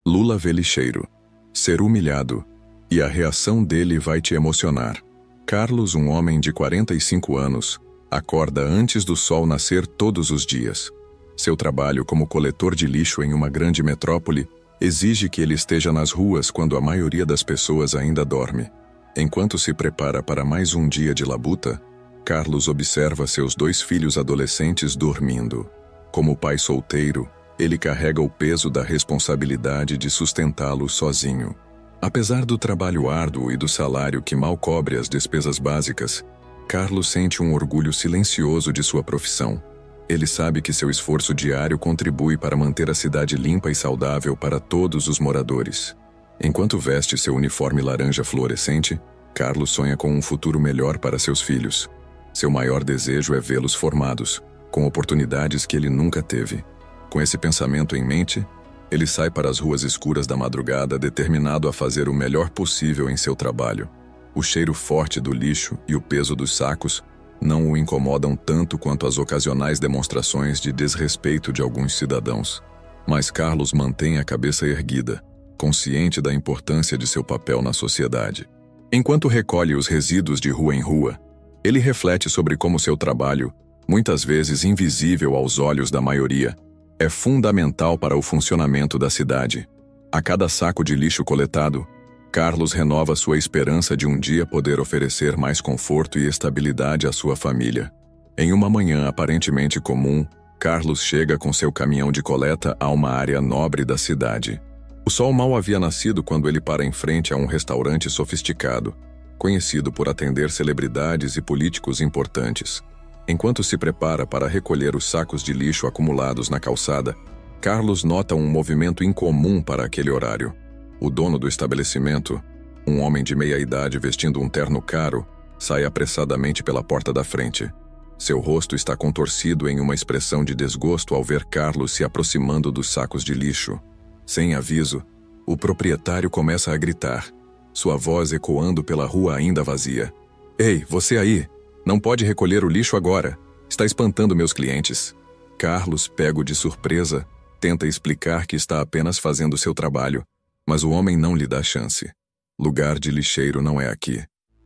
Lula vê lixeiro. Ser humilhado. E a reação dele vai te emocionar. Carlos, um homem de 45 anos, acorda antes do sol nascer todos os dias. Seu trabalho como coletor de lixo em uma grande metrópole exige que ele esteja nas ruas quando a maioria das pessoas ainda dorme. Enquanto se prepara para mais um dia de labuta, Carlos observa seus 2 filhos adolescentes dormindo. Como pai solteiro, ele carrega o peso da responsabilidade de sustentá-los sozinho. Apesar do trabalho árduo e do salário que mal cobre as despesas básicas, Carlos sente um orgulho silencioso de sua profissão. Ele sabe que seu esforço diário contribui para manter a cidade limpa e saudável para todos os moradores. Enquanto veste seu uniforme laranja fluorescente, Carlos sonha com um futuro melhor para seus filhos. Seu maior desejo é vê-los formados, com oportunidades que ele nunca teve. Com esse pensamento em mente, ele sai para as ruas escuras da madrugada determinado a fazer o melhor possível em seu trabalho. O cheiro forte do lixo e o peso dos sacos não o incomodam tanto quanto as ocasionais demonstrações de desrespeito de alguns cidadãos. Mas Carlos mantém a cabeça erguida, consciente da importância de seu papel na sociedade. Enquanto recolhe os resíduos de rua em rua, ele reflete sobre como seu trabalho, muitas vezes invisível aos olhos da maioria, é fundamental para o funcionamento da cidade. A cada saco de lixo coletado, Carlos renova sua esperança de um dia poder oferecer mais conforto e estabilidade à sua família. Em uma manhã aparentemente comum, Carlos chega com seu caminhão de coleta a uma área nobre da cidade. O sol mal havia nascido quando ele para em frente a um restaurante sofisticado, conhecido por atender celebridades e políticos importantes. Enquanto se prepara para recolher os sacos de lixo acumulados na calçada, Carlos nota um movimento incomum para aquele horário. O dono do estabelecimento, um homem de meia-idade vestindo um terno caro, sai apressadamente pela porta da frente. Seu rosto está contorcido em uma expressão de desgosto ao ver Carlos se aproximando dos sacos de lixo. Sem aviso, o proprietário começa a gritar, sua voz ecoando pela rua ainda vazia. "Ei, você aí! Não pode recolher o lixo agora. Está espantando meus clientes." Carlos, pego de surpresa, tenta explicar que está apenas fazendo seu trabalho, mas o homem não lhe dá chance. "Lugar de lixeiro não é aqui.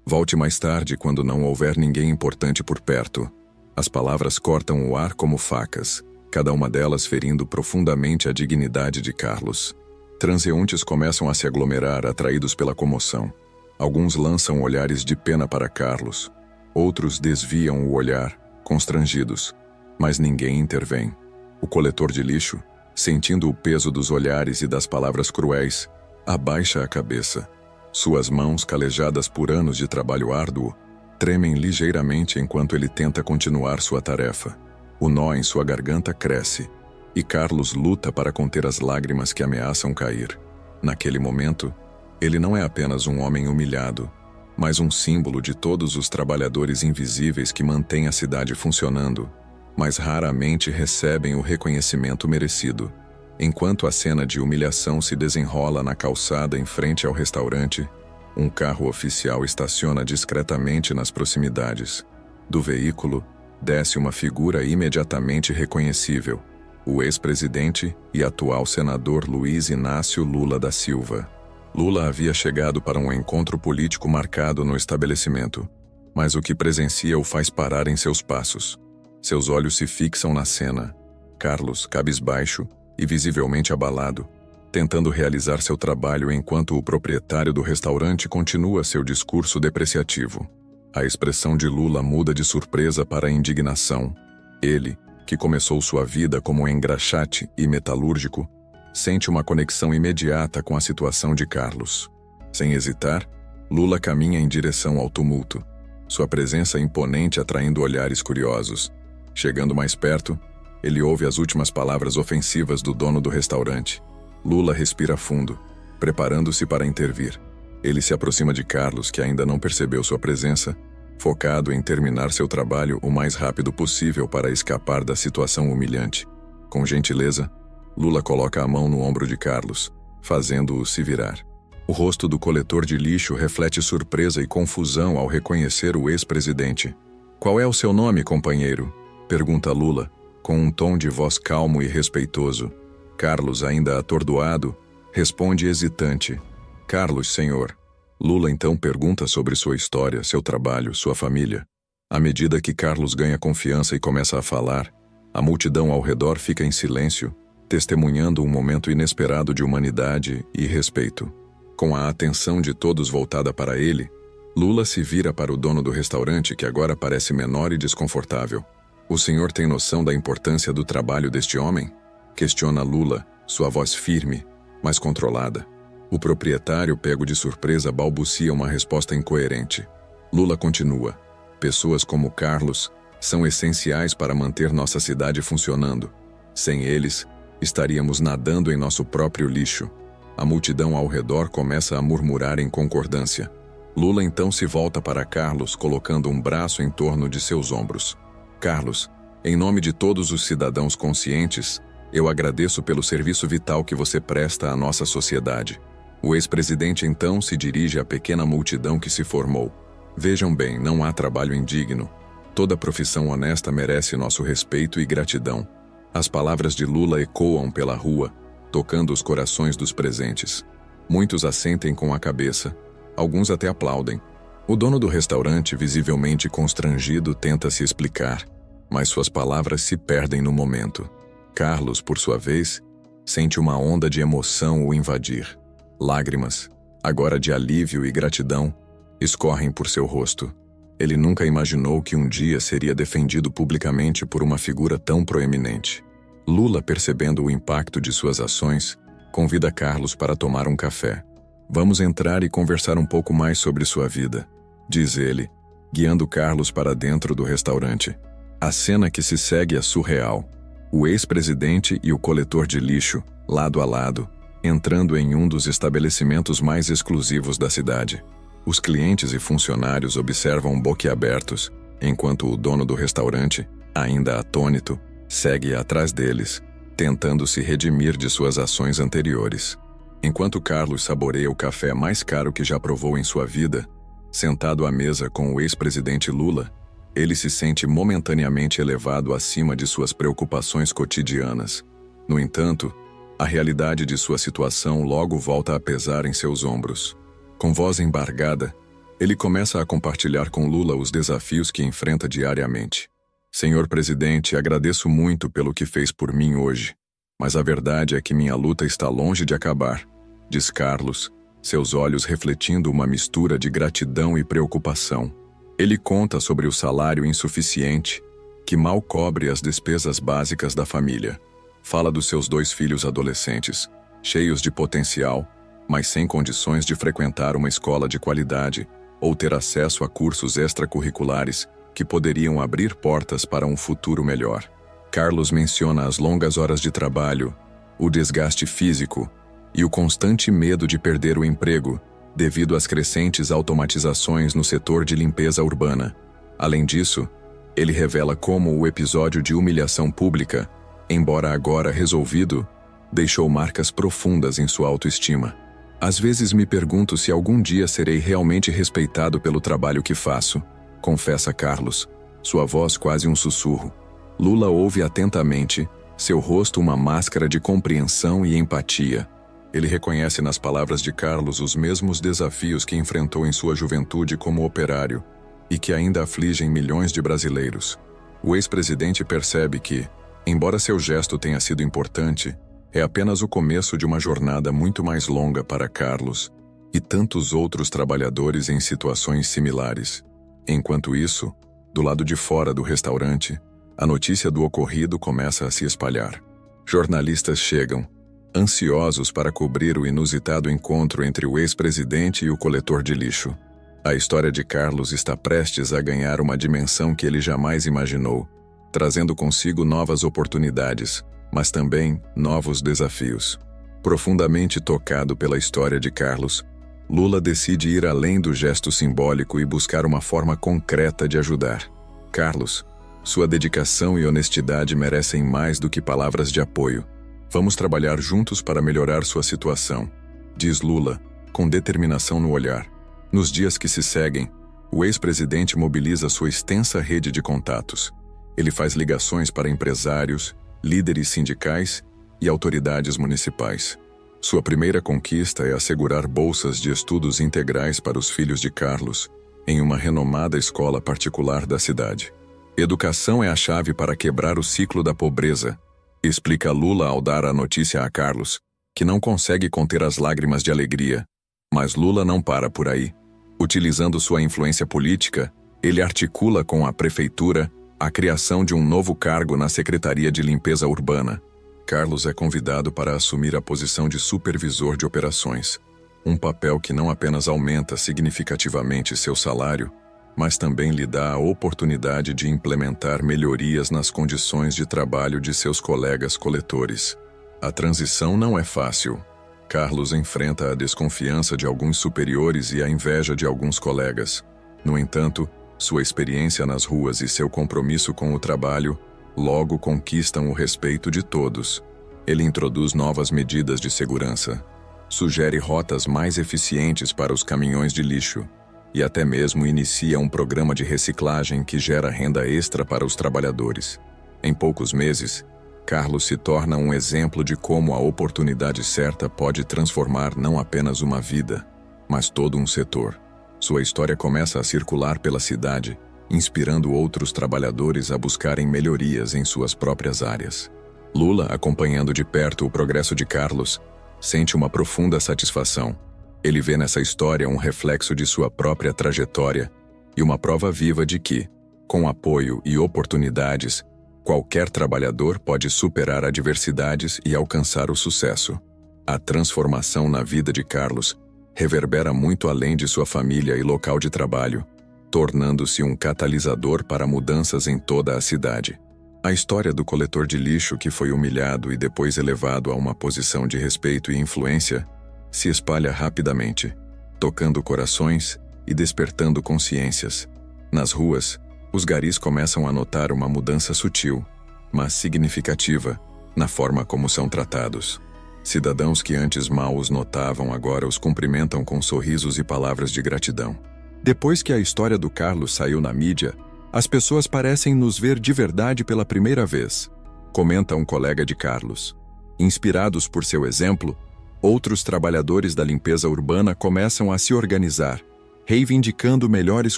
Volte mais tarde quando não houver ninguém importante por perto." As palavras cortam o ar como facas, cada uma delas ferindo profundamente a dignidade de Carlos. Transeuntes começam a se aglomerar, atraídos pela comoção. Alguns lançam olhares de pena para Carlos. Outros desviam o olhar, constrangidos, mas ninguém intervém. O coletor de lixo, sentindo o peso dos olhares e das palavras cruéis, abaixa a cabeça. Suas mãos, calejadas por anos de trabalho árduo, tremem ligeiramente enquanto ele tenta continuar sua tarefa. O nó em sua garganta cresce, e Carlos luta para conter as lágrimas que ameaçam cair. Naquele momento, ele não é apenas um homem humilhado, mas um símbolo de todos os trabalhadores invisíveis que mantêm a cidade funcionando, mas raramente recebem o reconhecimento merecido. Enquanto a cena de humilhação se desenrola na calçada em frente ao restaurante, um carro oficial estaciona discretamente nas proximidades. Do veículo, desce uma figura imediatamente reconhecível, o ex-presidente e atual senador Luiz Inácio Lula da Silva. Lula havia chegado para um encontro político marcado no estabelecimento, mas o que presencia o faz parar em seus passos. Seus olhos se fixam na cena. Carlos, cabisbaixo e visivelmente abalado, tentando realizar seu trabalho enquanto o proprietário do restaurante continua seu discurso depreciativo. A expressão de Lula muda de surpresa para indignação. Ele, que começou sua vida como engraxate e metalúrgico, sente uma conexão imediata com a situação de Carlos. Sem hesitar, Lula caminha em direção ao tumulto, sua presença imponente atraindo olhares curiosos. Chegando mais perto, ele ouve as últimas palavras ofensivas do dono do restaurante. Lula respira fundo, preparando-se para intervir. Ele se aproxima de Carlos, que ainda não percebeu sua presença, focado em terminar seu trabalho o mais rápido possível para escapar da situação humilhante. Com gentileza, Lula coloca a mão no ombro de Carlos, fazendo-o se virar. O rosto do coletor de lixo reflete surpresa e confusão ao reconhecer o ex-presidente. "Qual é o seu nome, companheiro?" pergunta Lula, com um tom de voz calmo e respeitoso. Carlos, ainda atordoado, Responde hesitante. Carlos, senhor. Lula então pergunta sobre sua história, seu trabalho, sua família. À medida que Carlos ganha confiança e começa a falar, a multidão ao redor fica em silêncio, testemunhando um momento inesperado de humanidade e respeito. Com a atenção de todos voltada para ele, Lula se vira para o dono do restaurante, que agora parece menor e desconfortável. O senhor tem noção da importância do trabalho deste homem? Questiona Lula, sua voz firme, mas controlada. O proprietário, pego de surpresa, balbucia uma resposta incoerente. Lula continua. Pessoas como Carlos são essenciais para manter nossa cidade funcionando. Sem eles, estaríamos nadando em nosso próprio lixo. A multidão ao redor começa a murmurar em concordância. Lula então se volta para Carlos, colocando um braço em torno de seus ombros. Carlos, em nome de todos os cidadãos conscientes, eu agradeço pelo serviço vital que você presta à nossa sociedade. O ex-presidente então se dirige à pequena multidão que se formou. Vejam bem, não há trabalho indigno. Toda profissão honesta merece nosso respeito e gratidão. As palavras de Lula ecoam pela rua, tocando os corações dos presentes. Muitos assentem com a cabeça, alguns até aplaudem. O dono do restaurante, visivelmente constrangido, tenta se explicar, mas suas palavras se perdem no momento. Carlos, por sua vez, sente uma onda de emoção o invadir. Lágrimas, agora de alívio e gratidão, escorrem por seu rosto. Ele nunca imaginou que um dia seria defendido publicamente por uma figura tão proeminente. Lula, percebendo o impacto de suas ações, convida Carlos para tomar um café. Vamos entrar e conversar um pouco mais sobre sua vida, diz ele, guiando Carlos para dentro do restaurante. A cena que se segue é surreal. O ex-presidente e o coletor de lixo, lado a lado, entrando em um dos estabelecimentos mais exclusivos da cidade. Os clientes e funcionários observam boquiabertos, enquanto o dono do restaurante, ainda atônito, segue atrás deles, tentando se redimir de suas ações anteriores. Enquanto Carlos saboreia o café mais caro que já provou em sua vida, sentado à mesa com o ex-presidente Lula, ele se sente momentaneamente elevado acima de suas preocupações cotidianas. No entanto, a realidade de sua situação logo volta a pesar em seus ombros. Com voz embargada, ele começa a compartilhar com Lula os desafios que enfrenta diariamente. Senhor presidente, agradeço muito pelo que fez por mim hoje, mas a verdade é que minha luta está longe de acabar, diz Carlos, seus olhos refletindo uma mistura de gratidão e preocupação. Ele conta sobre o salário insuficiente, que mal cobre as despesas básicas da família. Fala dos seus 2 filhos adolescentes, cheios de potencial, mas sem condições de frequentar uma escola de qualidade ou ter acesso a cursos extracurriculares que poderiam abrir portas para um futuro melhor. Carlos menciona as longas horas de trabalho, o desgaste físico e o constante medo de perder o emprego devido às crescentes automatizações no setor de limpeza urbana. Além disso, ele revela como o episódio de humilhação pública, embora agora resolvido, deixou marcas profundas em sua autoestima. Às vezes me pergunto se algum dia serei realmente respeitado pelo trabalho que faço, confessa Carlos, sua voz quase um sussurro. Lula ouve atentamente, seu rosto uma máscara de compreensão e empatia. Ele reconhece nas palavras de Carlos os mesmos desafios que enfrentou em sua juventude como operário e que ainda afligem milhões de brasileiros. O ex-presidente percebe que, embora seu gesto tenha sido importante, é apenas o começo de uma jornada muito mais longa para Carlos e tantos outros trabalhadores em situações similares. Enquanto isso, do lado de fora do restaurante, a notícia do ocorrido começa a se espalhar. Jornalistas chegam, ansiosos para cobrir o inusitado encontro entre o ex-presidente e o coletor de lixo. A história de Carlos está prestes a ganhar uma dimensão que ele jamais imaginou, trazendo consigo novas oportunidades, mas também novos desafios. Profundamente tocado pela história de Carlos, Lula decide ir além do gesto simbólico e buscar uma forma concreta de ajudar. Carlos, sua dedicação e honestidade merecem mais do que palavras de apoio. Vamos trabalhar juntos para melhorar sua situação, diz Lula, com determinação no olhar. Nos dias que se seguem, o ex-presidente mobiliza sua extensa rede de contatos. Ele faz ligações para empresários, líderes sindicais e autoridades municipais. Sua primeira conquista é assegurar bolsas de estudos integrais para os filhos de Carlos, em uma renomada escola particular da cidade. Educação é a chave para quebrar o ciclo da pobreza, explica Lula ao dar a notícia a Carlos, que não consegue conter as lágrimas de alegria. Mas Lula não para por aí. Utilizando sua influência política, ele articula com a prefeitura a criação de um novo cargo na Secretaria de Limpeza Urbana. Carlos é convidado para assumir a posição de supervisor de operações, um papel que não apenas aumenta significativamente seu salário, mas também lhe dá a oportunidade de implementar melhorias nas condições de trabalho de seus colegas coletores. A transição não é fácil. Carlos enfrenta a desconfiança de alguns superiores e a inveja de alguns colegas. No entanto, sua experiência nas ruas e seu compromisso com o trabalho logo conquistam o respeito de todos. Ele introduz novas medidas de segurança, sugere rotas mais eficientes para os caminhões de lixo e até mesmo inicia um programa de reciclagem que gera renda extra para os trabalhadores. Em poucos meses, Carlos se torna um exemplo de como a oportunidade certa pode transformar não apenas uma vida, mas todo um setor. Sua história começa a circular pela cidade, inspirando outros trabalhadores a buscarem melhorias em suas próprias áreas. Lula, acompanhando de perto o progresso de Carlos, sente uma profunda satisfação. Ele vê nessa história um reflexo de sua própria trajetória e uma prova viva de que, com apoio e oportunidades, qualquer trabalhador pode superar adversidades e alcançar o sucesso. A transformação na vida de Carlos reverbera muito além de sua família e local de trabalho, tornando-se um catalisador para mudanças em toda a cidade. A história do coletor de lixo que foi humilhado e depois elevado a uma posição de respeito e influência se espalha rapidamente, tocando corações e despertando consciências. Nas ruas, os garis começam a notar uma mudança sutil, mas significativa, na forma como são tratados. Cidadãos que antes mal os notavam agora os cumprimentam com sorrisos e palavras de gratidão. Depois que a história do Carlos saiu na mídia, as pessoas parecem nos ver de verdade pela primeira vez, comenta um colega de Carlos. Inspirados por seu exemplo, outros trabalhadores da limpeza urbana começam a se organizar, reivindicando melhores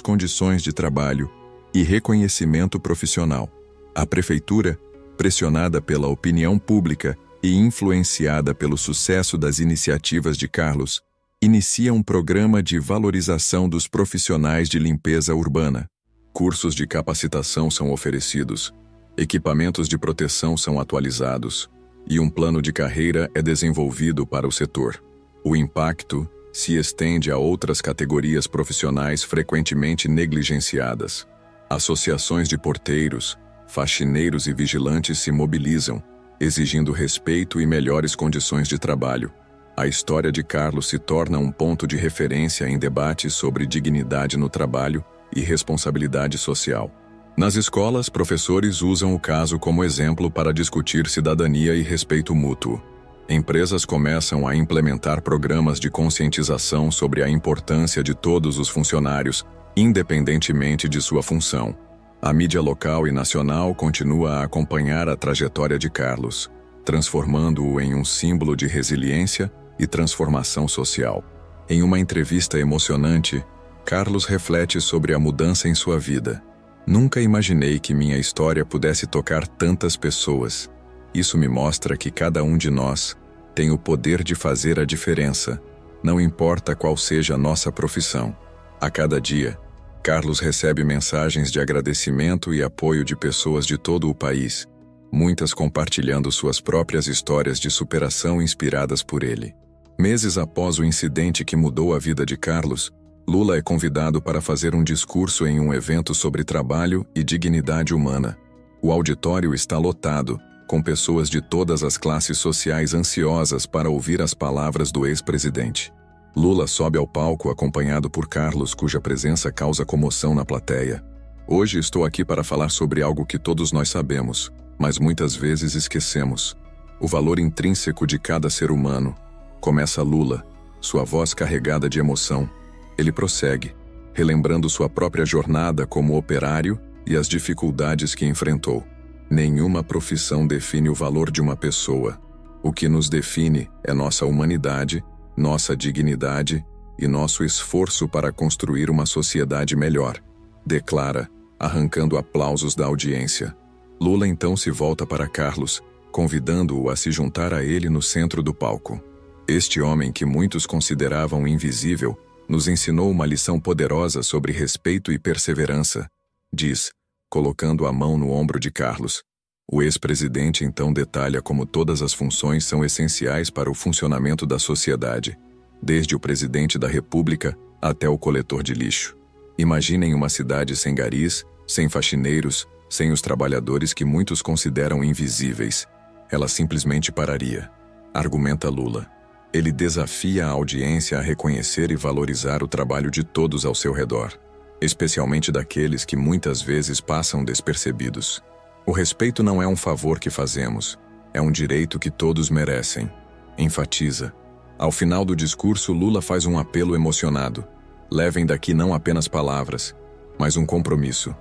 condições de trabalho e reconhecimento profissional. A prefeitura, pressionada pela opinião pública e influenciada pelo sucesso das iniciativas de Carlos, inicia um programa de valorização dos profissionais de limpeza urbana. Cursos de capacitação são oferecidos, equipamentos de proteção são atualizados e um plano de carreira é desenvolvido para o setor. O impacto se estende a outras categorias profissionais frequentemente negligenciadas. Associações de porteiros, faxineiros e vigilantes se mobilizam, exigindo respeito e melhores condições de trabalho. A história de Carlos se torna um ponto de referência em debates sobre dignidade no trabalho e responsabilidade social. Nas escolas, professores usam o caso como exemplo para discutir cidadania e respeito mútuo. Empresas começam a implementar programas de conscientização sobre a importância de todos os funcionários, independentemente de sua função. A mídia local e nacional continua a acompanhar a trajetória de Carlos, transformando-o em um símbolo de resiliência e transformação social. Em uma entrevista emocionante, Carlos reflete sobre a mudança em sua vida. Nunca imaginei que minha história pudesse tocar tantas pessoas. Isso me mostra que cada um de nós tem o poder de fazer a diferença, não importa qual seja a nossa profissão. A cada dia, Carlos recebe mensagens de agradecimento e apoio de pessoas de todo o país, muitas compartilhando suas próprias histórias de superação inspiradas por ele. Meses após o incidente que mudou a vida de Carlos, Lula é convidado para fazer um discurso em um evento sobre trabalho e dignidade humana. O auditório está lotado, com pessoas de todas as classes sociais ansiosas para ouvir as palavras do ex-presidente. Lula sobe ao palco acompanhado por Carlos, cuja presença causa comoção na plateia. Hoje estou aqui para falar sobre algo que todos nós sabemos, mas muitas vezes esquecemos: o valor intrínseco de cada ser humano. Começa Lula, sua voz carregada de emoção. Ele prossegue, relembrando sua própria jornada como operário e as dificuldades que enfrentou. Nenhuma profissão define o valor de uma pessoa. O que nos define é nossa humanidade, nossa dignidade e nosso esforço para construir uma sociedade melhor, declara, arrancando aplausos da audiência. Lula então se volta para Carlos, convidando-o a se juntar a ele no centro do palco. Este homem que muitos consideravam invisível, nos ensinou uma lição poderosa sobre respeito e perseverança, diz, colocando a mão no ombro de Carlos. O ex-presidente então detalha como todas as funções são essenciais para o funcionamento da sociedade, desde o presidente da República até o coletor de lixo. Imaginem uma cidade sem garis, sem faxineiros, sem os trabalhadores que muitos consideram invisíveis. Ela simplesmente pararia, argumenta Lula. Ele desafia a audiência a reconhecer e valorizar o trabalho de todos ao seu redor, especialmente daqueles que muitas vezes passam despercebidos. O respeito não é um favor que fazemos, é um direito que todos merecem, enfatiza. Ao final do discurso, Lula faz um apelo emocionado. Levem daqui não apenas palavras, mas um compromisso.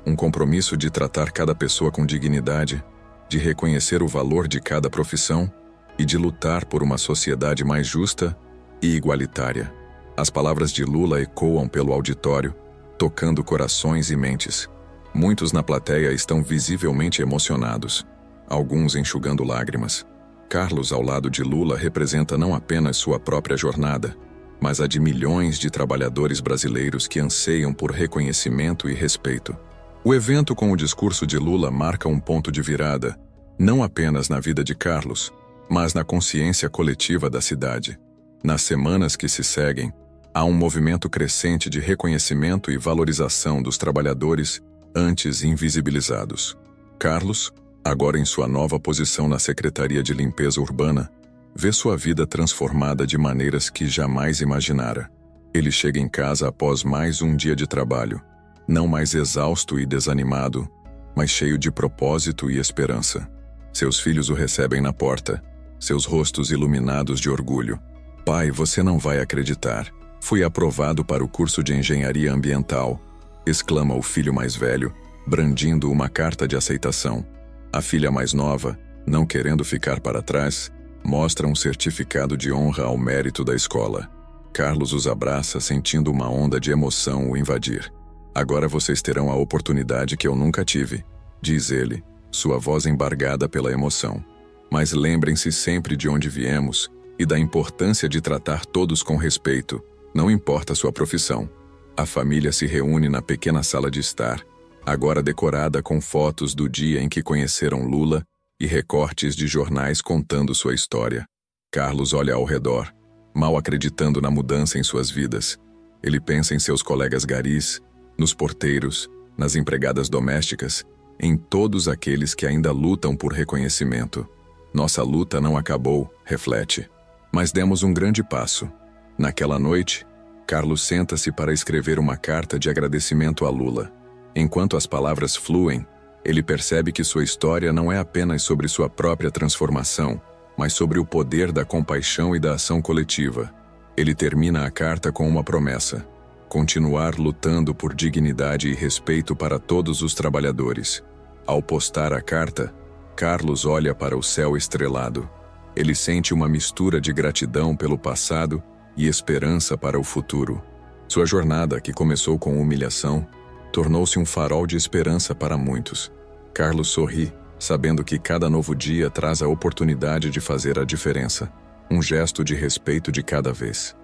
Um compromisso de tratar cada pessoa com dignidade, de reconhecer o valor de cada profissão e de lutar por uma sociedade mais justa e igualitária. As palavras de Lula ecoam pelo auditório, tocando corações e mentes. Muitos na plateia estão visivelmente emocionados, alguns enxugando lágrimas. Carlos, ao lado de Lula, representa não apenas sua própria jornada, mas a de milhões de trabalhadores brasileiros que anseiam por reconhecimento e respeito. O evento com o discurso de Lula marca um ponto de virada, não apenas na vida de Carlos, mas na consciência coletiva da cidade. Nas semanas que se seguem, há um movimento crescente de reconhecimento e valorização dos trabalhadores antes invisibilizados. Carlos, agora em sua nova posição na Secretaria de Limpeza Urbana, vê sua vida transformada de maneiras que jamais imaginara. Ele chega em casa após mais um dia de trabalho, não mais exausto e desanimado, mas cheio de propósito e esperança. Seus filhos o recebem na porta, seus rostos iluminados de orgulho. Pai, você não vai acreditar. Fui aprovado para o curso de Engenharia Ambiental, exclama o filho mais velho, brandindo uma carta de aceitação. A filha mais nova, não querendo ficar para trás, mostra um certificado de honra ao mérito da escola. Carlos os abraça, sentindo uma onda de emoção o invadir. Agora vocês terão a oportunidade que eu nunca tive, diz ele, sua voz embargada pela emoção. Mas lembrem-se sempre de onde viemos e da importância de tratar todos com respeito, não importa sua profissão. A família se reúne na pequena sala de estar, agora decorada com fotos do dia em que conheceram Lula e recortes de jornais contando sua história. Carlos olha ao redor, mal acreditando na mudança em suas vidas. Ele pensa em seus colegas garis, nos porteiros, nas empregadas domésticas, em todos aqueles que ainda lutam por reconhecimento. Nossa luta não acabou, reflete, mas demos um grande passo. Naquela noite, Carlos senta-se para escrever uma carta de agradecimento a Lula. Enquanto as palavras fluem, ele percebe que sua história não é apenas sobre sua própria transformação, mas sobre o poder da compaixão e da ação coletiva. Ele termina a carta com uma promessa: continuar lutando por dignidade e respeito para todos os trabalhadores. Ao postar a carta, Carlos olha para o céu estrelado. Ele sente uma mistura de gratidão pelo passado e esperança para o futuro. Sua jornada, que começou com humilhação, tornou-se um farol de esperança para muitos. Carlos sorri, sabendo que cada novo dia traz a oportunidade de fazer a diferença, um gesto de respeito de cada vez.